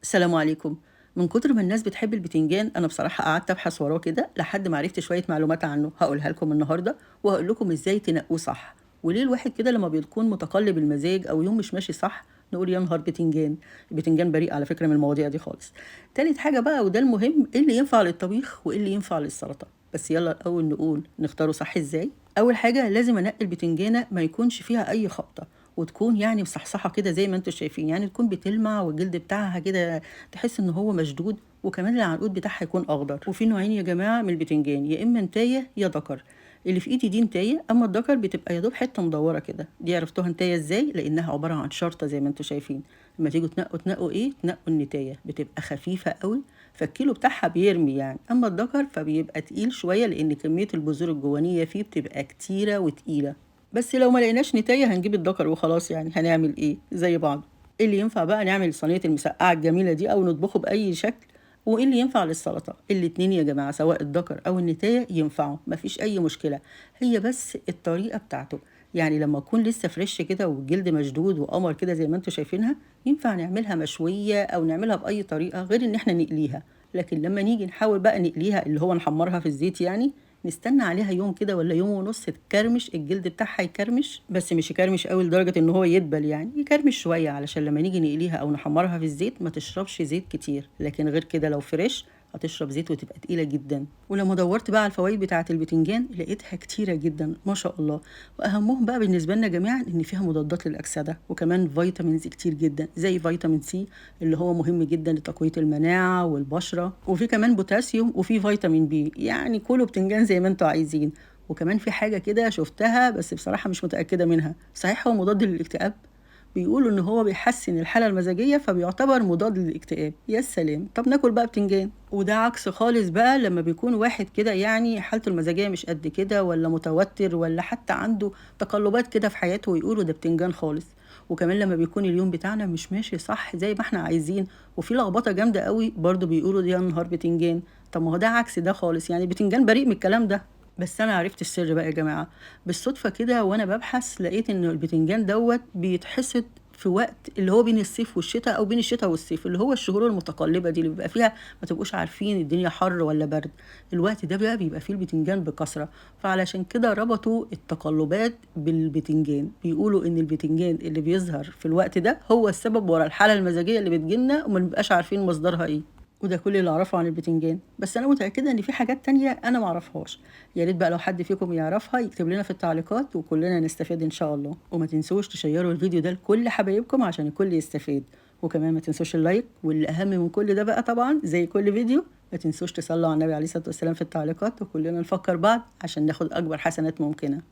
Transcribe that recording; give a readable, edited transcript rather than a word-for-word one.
السلام عليكم. من كتر ما الناس بتحب البتنجان أنا بصراحة قعدت أبحث وراه كده لحد ما عرفت شوية معلومات عنه هقولها لكم النهاردة، وهقول لكم إزاي تنقوه صح، وليه الواحد كده لما بيكون متقلب المزاج أو يوم مش ماشي صح نقول يا نهار بتنجان. البتنجان بريء على فكرة من المواضيع دي خالص. تالت حاجة بقى وده المهم، إيه اللي ينفع للطبيخ وإيه اللي ينفع للسلطة. بس يلا الأول نقول نختاره صح إزاي. أول حاجة لازم أنقي البتنجانة ما يكونش فيها أي خبطة، وتكون يعني مصحصحة كده زي ما انتوا شايفين، يعني تكون بتلمع والجلد بتاعها كده تحس ان هو مشدود، وكمان العنقود بتاعها يكون اخضر. وفي نوعين يا جماعه من البتنجان، يا اما نتايه يا دكر. اللي في ايدي دي نتايه، اما الدكر بتبقى يا دوب حته مدوره كده. دي عرفتوها نتايه ازاي؟ لانها عباره عن شرطه زي ما انتوا شايفين. لما تيجوا تنقوا ايه، تنقوا النتايه بتبقى خفيفه قوي، فالكيلو بتاعها بيرمي يعني. اما الدكر فبيبقى تقيل شويه لان كميه البذور الجوانيه فيه بتبقى كتيره وتقيله. بس لو ما لقيناش نتايه هنجيب الدكر وخلاص، يعني هنعمل ايه زي بعض. إيه اللي ينفع بقى نعمل صينية المسقعة الجميلة دي أو نطبخه بأي شكل، وإيه اللي ينفع للسلطة. الاتنين يا جماعة سواء الدكر أو النتاية ينفعوا، مفيش أي مشكلة. هي بس الطريقة بتاعته، يعني لما يكون لسه فريش كده والجلد مشدود وقمر كده زي ما انتوا شايفينها، ينفع نعملها مشوية أو نعملها بأي طريقة غير إن احنا نقليها. لكن لما نيجي نحاول بقى نقليها اللي هو نحمرها في الزيت يعني، نستنى عليها يوم كده ولا يوم ونص تكرمش، الجلد بتاعها يكرمش، بس مش يكرمش قوي لدرجة ان هو يدبل، يعني يكرمش شوية علشان لما نيجي نقليها او نحمرها في الزيت ما تشربش زيت كتير. لكن غير كده لو فريش هتشرب زيت وتبقى تقيلة جدا. ولما دورت بقى على الفوائد بتاعة البتنجان لقيتها كتيرة جدا ما شاء الله. واهمهم بقى بالنسبة لنا جميعا ان فيها مضادات للأكسدة، وكمان فيتامينز كتير جدا زي فيتامين سي اللي هو مهم جدا لتقوية المناعة والبشرة، وفي كمان بوتاسيوم وفي فيتامين بي. يعني كله بتنجان زي ما انتوا عايزين. وكمان في حاجة كده شفتها بس بصراحة مش متأكدة منها، صحيح هو مضاد للاكتئاب؟ بيقولوا ان هو بيحسن الحالة المزاجية فبيعتبر مضاد للاكتئاب. يا سلام، طب ناكل بقى بتنجان. وده عكس خالص بقى لما بيكون واحد كده يعني حالته المزاجية مش قد كده، ولا متوتر، ولا حتى عنده تقلبات كده في حياته، ويقولوا ده بتنجان خالص. وكمان لما بيكون اليوم بتاعنا مش ماشي صح زي ما احنا عايزين وفي لخبطة جامدة قوي، برضو بيقولوا ده يا نهار بتنجان. طب ما هو ده عكس ده خالص، يعني بتنجان بريء من الكلام ده. بس انا عرفت السر بقى يا جماعه، بالصدفه كده وانا ببحث لقيت ان البتنجان دوت بيتحصد في وقت اللي هو بين الصيف والشتاء او بين الشتاء والصيف، اللي هو الشهور المتقلبه دي اللي بيبقى فيها ما تبقوش عارفين الدنيا حر ولا برد. الوقت ده بقى بيبقى فيه البتنجان بكثره، فعلشان كده ربطوا التقلبات بالبتنجان. بيقولوا ان البتنجان اللي بيظهر في الوقت ده هو السبب ورا الحاله المزاجيه اللي بتجيلنا وما بنبقاش عارفين مصدرها ايه. وده كل اللي اعرفه عن البتنجان، بس انا متاكده ان في حاجات تانية انا ما اعرفهاش. يا ريت بقى لو حد فيكم يعرفها يكتب لنا في التعليقات وكلنا نستفيد ان شاء الله. وما تنسوش تشيروا الفيديو ده لكل حبايبكم عشان الكل يستفيد. وكمان ما تنسوش اللايك، واللي اهم من كل ده بقى طبعا زي كل فيديو ما تنسوش تصلوا على النبي عليه الصلاه والسلام في التعليقات، وكلنا نفكر بعض عشان ناخد اكبر حسنات ممكنه.